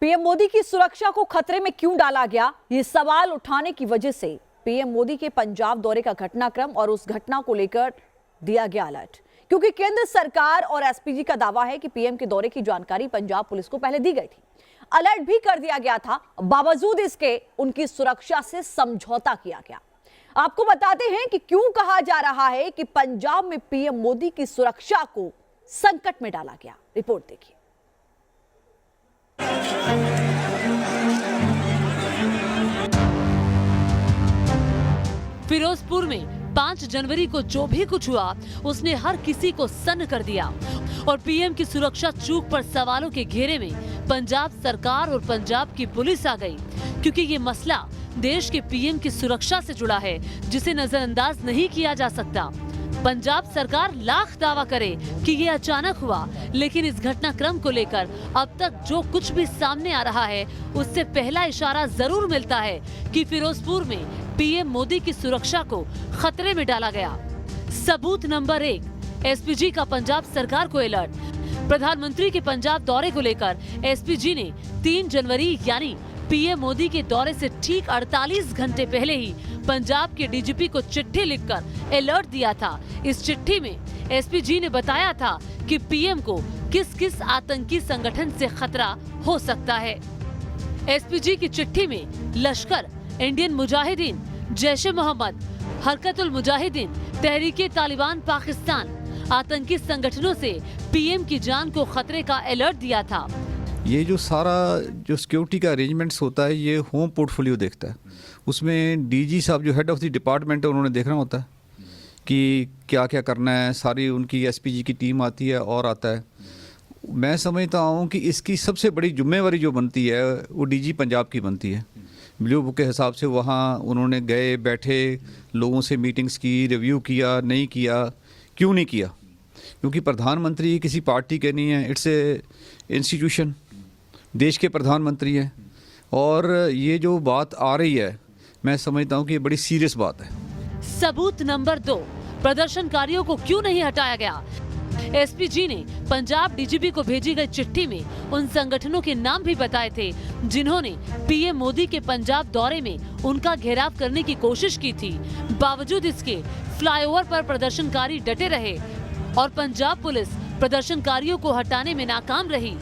PM Modi की सुरक्षा को खतरे में क्यों डाला गया, ये सवाल उठाने की वजह से पीएम मोदी के पंजाब दौरे का घटनाक्रम और उस घटना को लेकर दिया गया अलर्ट। क्योंकि केंद्र सरकार और एसपीजी का दावा है कि पीएम के दौरे की जानकारी पंजाब पुलिस को पहले दी गई थी, अलर्ट भी कर दिया गया था, बावजूद इसके उनकी सुरक्षा से समझौता किया गया। आपको बताते हैं कि क्यों कहा जा रहा है कि पंजाब में पीएम मोदी की सुरक्षा को संकट में डाला गया। रिपोर्ट देखिए। फिरोजपुर में 5 जनवरी को जो भी कुछ हुआ उसने हर किसी को सन्न कर दिया और पीएम की सुरक्षा चूक पर सवालों के घेरे में पंजाब सरकार और पंजाब की पुलिस आ गई, क्योंकि ये मसला देश के पीएम की सुरक्षा से जुड़ा है जिसे नजरअंदाज नहीं किया जा सकता। पंजाब सरकार लाख दावा करे कि ये अचानक हुआ, लेकिन इस घटनाक्रम को लेकर अब तक जो कुछ भी सामने आ रहा है उससे पहला इशारा जरूर मिलता है कि फिरोजपुर में पीएम मोदी की सुरक्षा को खतरे में डाला गया। सबूत नंबर 1, एसपीजी का पंजाब सरकार को अलर्ट। प्रधानमंत्री के पंजाब दौरे को लेकर एसपीजी ने 3 जनवरी यानी पीएम मोदी के दौरे से ठीक 48 घंटे पहले ही पंजाब के डीजीपी को चिट्ठी लिखकर अलर्ट दिया था। इस चिट्ठी में एसपीजी ने बताया था कि पीएम को किस किस आतंकी संगठन से खतरा हो सकता है। एसपीजी की चिट्ठी में लश्कर, इंडियन मुजाहिदीन, जैश-ए मोहम्मद, हरकतुल मुजाहिदीन, तहरीके तालिबान पाकिस्तान आतंकी संगठनों से पीएम की जान को खतरे का अलर्ट दिया था। ये जो सारा जो सिक्योरिटी का अरेंजमेंट्स होता है ये होम पोर्टफोलियो देखता है। उसमें डीजी साहब जो हेड ऑफ द डिपार्टमेंट है उन्होंने देखना होता है कि क्या क्या करना है। सारी उनकी एसपीजी की टीम आती है और आता है। मैं समझता हूँ कि इसकी सबसे बड़ी जिम्मेवारी जो बनती है वो डीजी पंजाब की बनती है। ब्लू बुक के हिसाब से वहाँ उन्होंने गए, बैठे, लोगों से मीटिंग्स की, रिव्यू किया, नहीं किया, क्यों नहीं किया? क्योंकि प्रधानमंत्री किसी पार्टी के नहीं है, इट्स ए इंस्टीट्यूशन, देश के प्रधानमंत्री हैं। और ये जो बात आ रही है मैं समझता हूँ कि ये बड़ी सीरियस बात है। सबूत नंबर 2, प्रदर्शनकारियों को क्यों नहीं हटाया गया? एसपीजी ने पंजाब डीजीपी को भेजी गई चिट्ठी में उन संगठनों के नाम भी बताए थे जिन्होंने पीएम मोदी के पंजाब दौरे में उनका घेराव करने की कोशिश की थी। बावजूद इसके फ्लाईओवर पर प्रदर्शनकारी डटे रहे और पंजाब पुलिस प्रदर्शनकारियों को हटाने में नाकाम रही।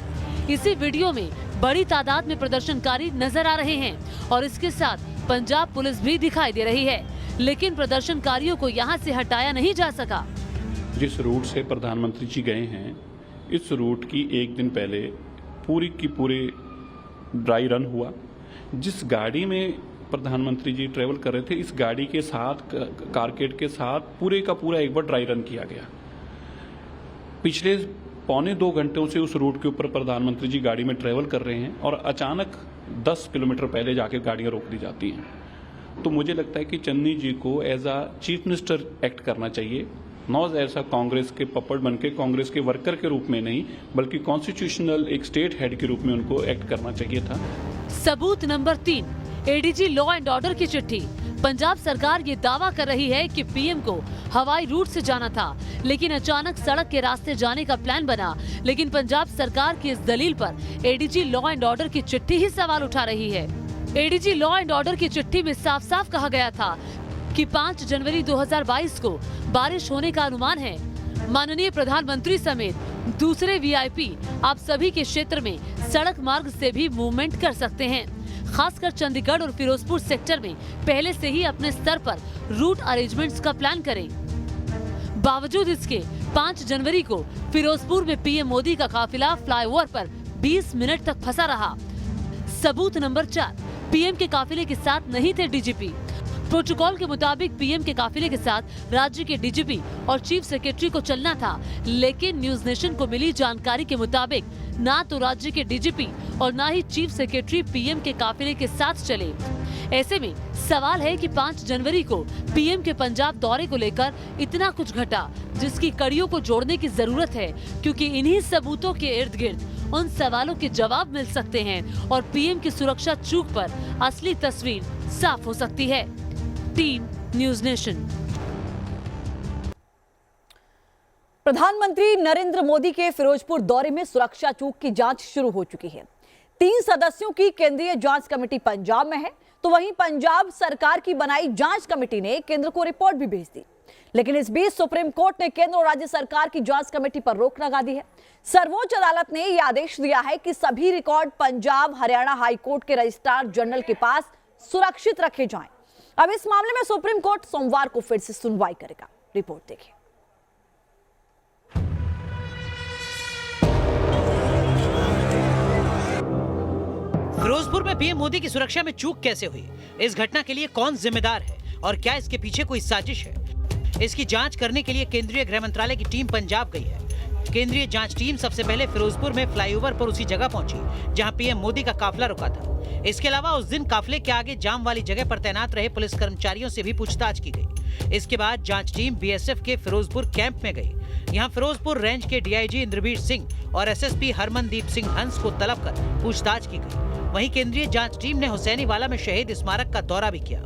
इसी वीडियो में बड़ी तादाद में प्रदर्शनकारी नजर आ रहे हैं और इसके साथ पंजाब पुलिस भी दिखाई दे रही है, लेकिन प्रदर्शनकारियों को यहां से हटाया नहीं जा सका। जिस रूट से प्रधानमंत्री जी गए हैं, इस रूट की एक दिन पहले पूरी की पूरी ड्राई रन हुआ। जिस गाड़ी में प्रधानमंत्री जी ट्रेवल कर रहे थे, इस गाड़ी के साथ, कारकेड के साथ पूरे का पूरा एक बार ड्राई रन किया गया। पिछले 1.25 घंटों से उस रूट के ऊपर प्रधानमंत्री जी गाड़ी में ट्रेवल कर रहे हैं और अचानक 10 किलोमीटर पहले जाके गाड़ियां रोक दी जाती हैं। तो मुझे लगता है कि चन्नी जी को as a chief minister act करना चाहिए, नॉट ऐसा कांग्रेस के पपड़ बन के, कांग्रेस के वर्कर के रूप में नहीं, बल्कि कॉन्स्टिट्यूशनल एक स्टेट हेड के रूप में उनको एक्ट करना चाहिए था। सबूत number 3, ADG law and order की चिट्ठी। पंजाब सरकार ये दावा कर रही है कि पीएम को हवाई रूट से जाना था, लेकिन अचानक सड़क के रास्ते जाने का प्लान बना। लेकिन पंजाब सरकार की इस दलील पर एडीजी लॉ एंड ऑर्डर की चिट्ठी ही सवाल उठा रही है। एडीजी लॉ एंड ऑर्डर की चिट्ठी में साफ साफ कहा गया था कि 5 जनवरी 2022 को बारिश होने का अनुमान है। माननीय प्रधानमंत्री समेत दूसरे वीआईपी आप सभी के क्षेत्र में सड़क मार्ग से भी मूवमेंट कर सकते हैं। खासकर चंडीगढ़ और फिरोजपुर सेक्टर में पहले से ही अपने स्तर पर रूट अरेंजमेंट्स का प्लान करें। बावजूद इसके 5 जनवरी को फिरोजपुर में पीएम मोदी का काफिला फ्लाईओवर पर 20 मिनट तक फंसा रहा। सबूत नंबर 4, पीएम के काफिले के साथ नहीं थे डीजीपी। प्रोटोकॉल के मुताबिक पीएम के काफिले के साथ राज्य के डीजीपी और चीफ सेक्रेटरी को चलना था, लेकिन न्यूज नेशन को मिली जानकारी के मुताबिक ना तो राज्य के डीजीपी और ना ही चीफ सेक्रेटरी पीएम के काफिले के साथ चले। ऐसे में सवाल है कि 5 जनवरी को पीएम के पंजाब दौरे को लेकर इतना कुछ घटा जिसकी कड़ियों को जोड़ने की जरूरत है, क्योंकि इन्हीं सबूतों के इर्द गिर्द उन सवालों के जवाब मिल सकते हैं और पीएम की सुरक्षा चूक पर असली तस्वीर साफ हो सकती है। Team news nation. प्रधानमंत्री नरेंद्र मोदी के फिरोजपुर दौरे में सुरक्षा चूक की जांच शुरू हो चुकी है। 3 सदस्यों की केंद्रीय जांच कमेटी पंजाब में है, तो वहीं पंजाब सरकार की बनाई जांच कमेटी ने केंद्र को रिपोर्ट भी भेज दी। लेकिन इस बीच सुप्रीम कोर्ट ने केंद्र और राज्य सरकार की जांच कमेटी पर रोक लगा दी है। सर्वोच्च अदालत ने यह आदेश दिया है कि सभी record Punjab Haryana high court के रजिस्ट्रार जनरल के पास सुरक्षित रखे जाएं। अब इस मामले में सुप्रीम कोर्ट सोमवार को फिर से सुनवाई करेगा। रिपोर्ट देखिए। फिरोजपुर में पीएम मोदी की सुरक्षा में चूक कैसे हुई, इस घटना के लिए कौन जिम्मेदार है और क्या इसके पीछे कोई साजिश है, इसकी जांच करने के लिए केंद्रीय गृह मंत्रालय की टीम पंजाब गई है। केंद्रीय जांच टीम सबसे पहले फिरोजपुर में फ्लाईओवर पर उसी जगह पहुंची जहां पीएम मोदी का काफिला रुका था। इसके अलावा उस दिन काफिले के आगे जाम वाली जगह पर तैनात रहे पुलिस कर्मचारियों से भी पूछताछ की गई। इसके बाद जांच टीम बीएसएफ के फिरोजपुर कैंप में गई। यहाँ फिरोजपुर रेंज के डीआईजी इंद्रवीर सिंह और एसएसपी हरमनदीप सिंह हंस को तलब कर पूछताछ की गई। वहीं केंद्रीय जांच टीम ने हुसैनीवाला में शहीद स्मारक का दौरा भी किया।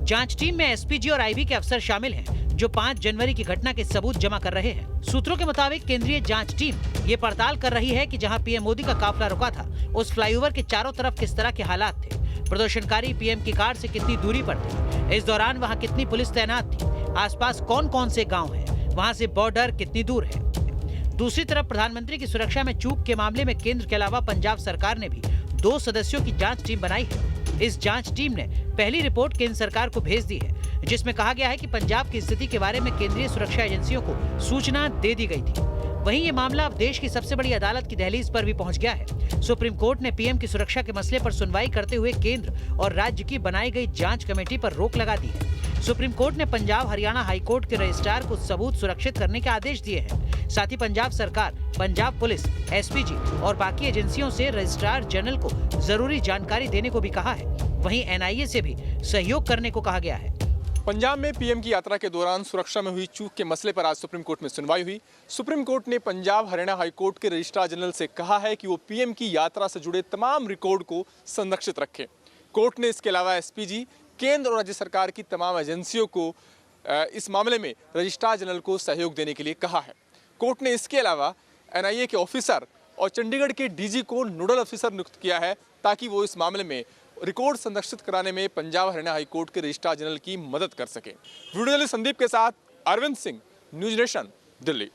जांच टीम में एसपीजी और आईबी के अफसर शामिल हैं, जो 5 जनवरी की घटना के सबूत जमा कर रहे हैं। सूत्रों के मुताबिक केंद्रीय जांच टीम ये पड़ताल कर रही है कि जहां पीएम मोदी का काफिला रुका था, उस फ्लाईओवर के चारों तरफ किस तरह के हालात थे, प्रदर्शनकारी पीएम की कार से कितनी दूरी पर थे, इस दौरान वहां कितनी पुलिस तैनात थी, आसपास कौन कौन से गाँव है, वहाँ से बॉर्डर कितनी दूर है। दूसरी तरफ प्रधानमंत्री की सुरक्षा में चूक के मामले में केंद्र के अलावा पंजाब सरकार ने भी 2 सदस्यों की जांच टीम बनाई है। इस जांच टीम ने पहली रिपोर्ट केंद्र सरकार को भेज दी है, जिसमें कहा गया है कि पंजाब की स्थिति के बारे में केंद्रीय सुरक्षा एजेंसियों को सूचना दे दी गई थी। वहीं ये मामला अब देश की सबसे बड़ी अदालत की दहलीज पर भी पहुंच गया है। सुप्रीम कोर्ट ने पीएम की सुरक्षा के मसले पर सुनवाई करते हुए केंद्र और राज्य की बनाई गई जांच कमेटी पर रोक लगा दी है। सुप्रीम कोर्ट ने पंजाब हरियाणा हाई कोर्ट के रजिस्ट्रार को सबूत सुरक्षित करने के आदेश दिए हैं। साथ ही पंजाब सरकार, पंजाब पुलिस, एसपीजी और बाकी एजेंसियों से रजिस्ट्रार जनरल को जरूरी जानकारी देने को भी कहा है। वहीं एनआईए से भी सहयोग करने को कहा गया है। पंजाब में पीएम की यात्रा के दौरान सुरक्षा में हुई चूक के मसले पर आज सुप्रीम कोर्ट में सुनवाई हुई। सुप्रीम कोर्ट ने पंजाब हरियाणा हाई कोर्ट के रजिस्ट्रार जनरल से कहा है कि वो पीएम की यात्रा से जुड़े तमाम रिकॉर्ड को संरक्षित रखें। कोर्ट ने इसके अलावा एसपीजी, केंद्र और राज्य सरकार की तमाम एजेंसियों को इस मामले में रजिस्ट्रार जनरल को सहयोग देने के लिए कहा है। कोर्ट ने इसके अलावा एनआईए के ऑफिसर और चंडीगढ़ के डीजी को नोडल ऑफिसर नियुक्त किया है, ताकि वो इस मामले में रिकॉर्ड संरक्षित कराने में पंजाब हरियाणा हाई कोर्ट के रजिस्ट्रार जनरल की मदद कर सके। वीडियो जर्नलिस्ट संदीप के साथ अरविंद सिंह, न्यूज नेशन, दिल्ली।